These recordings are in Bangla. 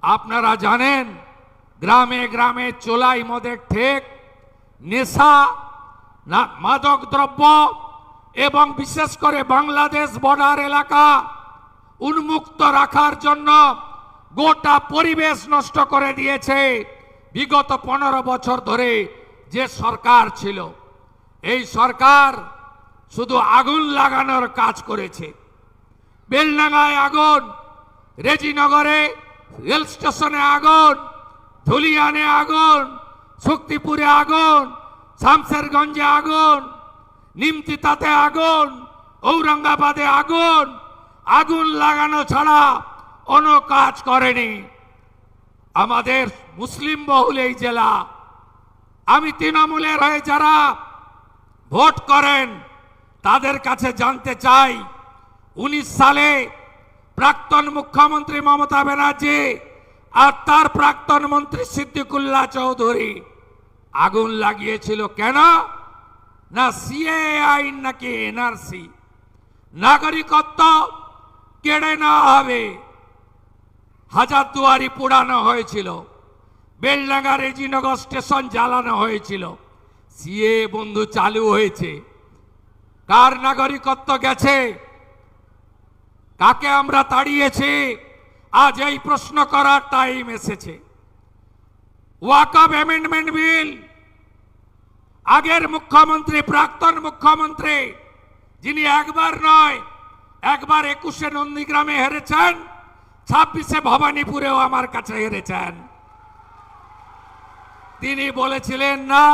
আপনারা জানেন গ্রামে গ্রামে চোলাই মদের ঠেক, নেশা, মাদক দ্রব্য এবং বিশেষ করে বাংলাদেশ বর্ডার এলাকা উন্মুক্ত রাখার জন্য গোটা পরিবেশ নষ্ট করে দিয়েছে বিগত 15 বছর ধরে যে সরকার ছিল। এই সরকার শুধু আগুন লাগানোর কাজ করেছে। বেলডাঙ্গায় আগুন, রেজিনগরে রেল স্টেশনে আগুন, ধুলিয়ানে আগুন, শক্তিপুরে আগুন, শামসেরগঞ্জে আগুন, নিমতিতাতে আগুন, ঔরঙ্গাবাদে আগুন। আগুন লাগানো ছাড়া অন্য কাজ করেনি। আমাদের মুসলিম বহুল এই জেলা, আমি তৃণমূলের হয়ে যারা ভোট করেন তাদের কাছে জানতে চাই, 19 সালে প্রাক্তন মুখ্যমন্ত্রী মমতা ব্যানার্জি আর তার প্রাক্তন মন্ত্রী সিদ্দিকুল্লাহ চৌধুরী আগুন লাগিয়েছিল কেন? না সিএএ আইন নাকি এনআরসি, নাগরিকত্ব কেড়ে নেওয়া হবে। হাজারদুয়ারি পোড়ানো হয়েছিল, বেলডাঙ্গা রেজিনগর স্টেশন জ্বালানো হয়েছিল। সিএ বন্ধু চালু হয়েছে, কার নাগরিকত্ব গেছে? কাকে আমরা তাড়িয়েছি? আজ এই প্রশ্ন করার টাইম এসেছে। ওয়াকফ অ্যামেন্ডমেন্ট বিল, আগের মুখ্যমন্ত্রী, প্রাক্তন মুখ্যমন্ত্রী, যিনি একবার নয় একবার 21-এ নন্দীগ্রামে হেরেছেন, 26-এ ভবানীপুরেও আমার কাছে হেরেছেন। তিনি বলেছিলেন না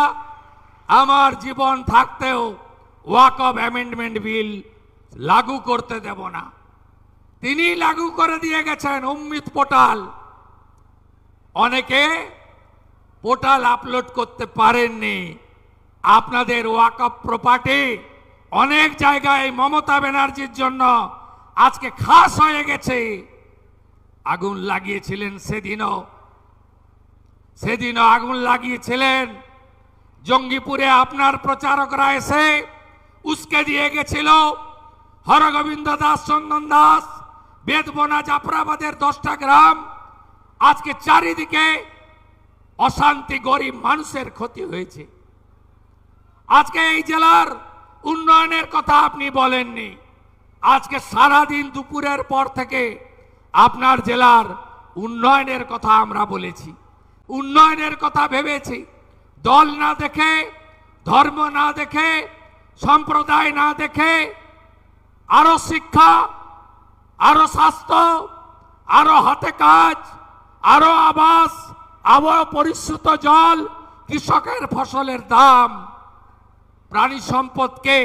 আমার জীবন থাকতেও ওয়াকফ অ্যামেন্ডমেন্ট বিল লাগু করতে দেব না। তিনি লাগু করে দিয়ে গেছেন। উম্মিদ পোর্টাল, অনেকে পোর্টাল আপলোড করতে পারেননি। আপনাদের ওয়াকফ প্রপার্টি অনেক জায়গায় মমতা ব্যানার্জির জন্য আজকে খাস হয়ে গেছে। আগুন লাগিয়েছিলেন সেদিনও আগুন লাগিয়েছিলেন। জঙ্গিপুরে আপনার প্রচারকরা এসে উস্কে দিয়ে গেছিল। হরগোবিন্দ দাস, চন্দন দাস, বেদবনা, জাফরাবাদের 10টা গ্রাম, আজকে চারিদিকে অশান্তি, গরিব মানুষের ক্ষতি হয়েছে। আজকে এই জেলার উন্নয়নের কথা আপনি বলেননি। আজকে সারাদিন দুপুরের পর থেকে আপনার জেলার উন্নয়নের কথা আমরা বলেছি, উন্নয়নের কথা ভেবেছি। দল না দেখে, ধর্ম না দেখে, সম্প্রদায় না দেখে, আরো শিক্ষা, আরো স্বাস্থ্য, আরো হাতে কাজ, আরো আবাস, আরো পরিশুদ্ধ জল, কৃষকের ফসলের দাম, প্রাণী সম্পদকে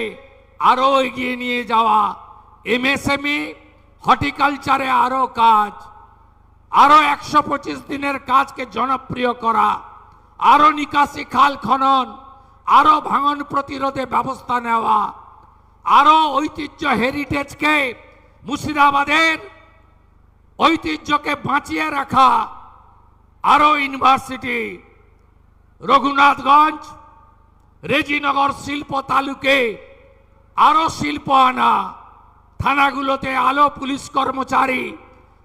আরো এগিয়ে নিয়ে যাওয়া, এমএসএমই, হর্টিকালচারে আরো কাজ, আরো 125 দিনের কাজকে জনপ্রিয় করা, আরো নিকাশি খাল খনন, আরো ভাঙন প্রতিরোধে ব্যবস্থা নেওয়া, আরো ঐতিহ্য হেরিটেজকে, মুর্শিদাবাদের ঐতিহ্যকে বাঁচিয়ে রাখা, আরো ইউনিভার্সিটি, রঘুনাথগঞ্জ, রেজিনগর শিল্প তালুকে আরো শিল্প আনা, থানাগুলোতে আরো পুলিশ কর্মচারী,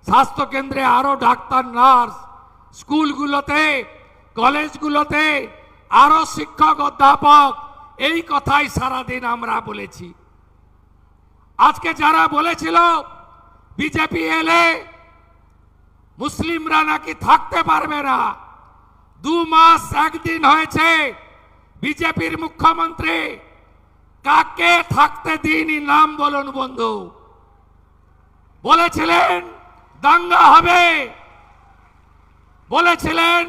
স্বাস্থ্যকেন্দ্রে আরো ডাক্তার নার্স, স্কুলগুলোতে, কলেজগুলোতে আরো শিক্ষক অধ্যাপক। এই কথাই সারাদিন আমরা বলেছি। আজকে যারা বলেছিল বিজেপি এলে মুসলিমরা নাকি থাকতে পারবে না, 2 মাস 1 দিন হয়েছে বিজেপির মুখ্যমন্ত্রী কাকে থাকতে দিনই নাম বলুন বন্ধু। বলেছিলেন দাঙ্গা হবে, বলেছিলেন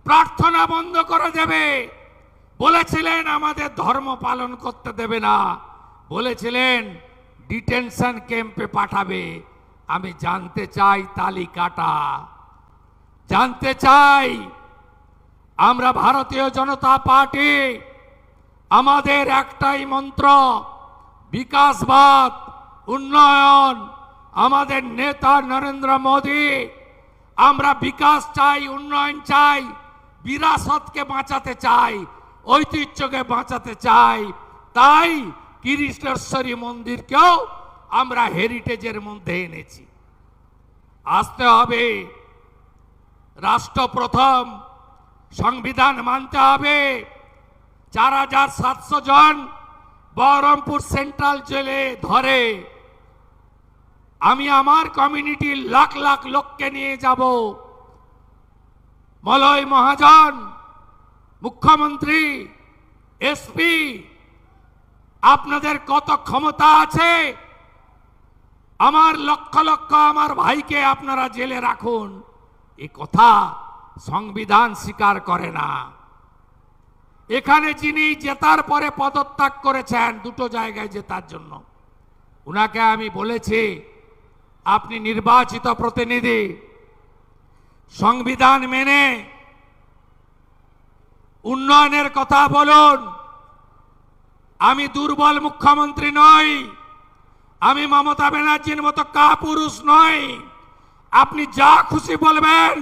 প্রার্থনা বন্ধ করে দেবে, বলেছিলেন আমাদের ধর্ম পালন করতে দেবে না, বলেছিলেন ডিটেনশন ক্যাম্পে পাঠাবে। আমি জানতে চাই তালিকাটা, জানতে চাই। আমরা ভারতীয় জনতা পার্টি, আমাদের একটাই মন্ত্র বিকাশবাদ, উন্নয়ন। আমাদের নেতা নরেন্দ্র মোদী, আমরা বিকাশ চাই, উন্নয়ন চাই, বিরাসতকে বাঁচাতে চাই, ঐতিহ্যকে বাঁচাতে চাই। তাই কৃষ্ণেশ্বরী মন্দিরকেও আমরা হেরিটেজের মধ্যে এনেছি। আসতে হবে, রাষ্ট্র প্রথম, সংবিধান মানতে হবে। 4700 জন বহরমপুর সেন্ট্রাল জেলে ধরে, আমি আমার কমিউনিটির লাখ লাখ লোককে নিয়ে যাব। মলয় মহাজন, মুখ্যমন্ত্রী, এসপি, আপনাদের কত ক্ষমতা আছে? আমার লক্ষ লক্ষ আমার ভাইকে আপনারা জেলে রাখুন, এ কথা সংবিধান স্বীকার করে না। এখানে যিনি জেতার পরে পদত্যাগ করেছেন দুটো জায়গায় জেতার জন্য, উনাকে আমি বলেছি আপনি নির্বাচিত প্রতিনিধি, সংবিধান মেনে উন্নয়নের কথা বলুন। আমি দুর্বল মুখ্যমন্ত্রী নই, আমি মমতা ব্যানার্জির মতো কাপুরুষ নই। আপনি যা খুশি বলবেন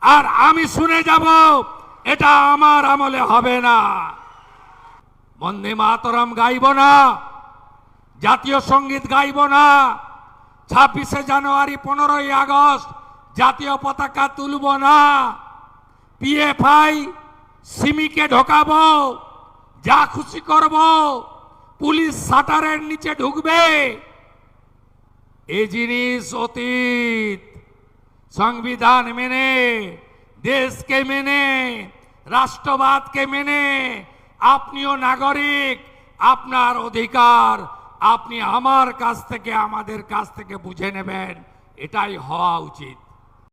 আর আমি শুনে যাব, এটা আমার আমলে হবে না। বন্দে মাতরম গাইব না, জাতীয় সঙ্গীত গাইব না, 26শে জানুয়ারি 15ই আগস্ট জাতীয় পতাকা তুলব না, পিএফআই সিমিকে ঢোকাবো, যা খুশি করব, পুলিশ শাটারের নিচে ঢুকবে। এই জিনিস অতীত। সংবিধান মেনে, দেশকে মেনে, রাষ্ট্রবাদকে মেনে আপনিও নাগরিক, আপনার অধিকার আপনি আমার কাছ থেকে, আমাদের কাছ থেকে বুঝে নেবেন, এটাই হওয়া উচিত।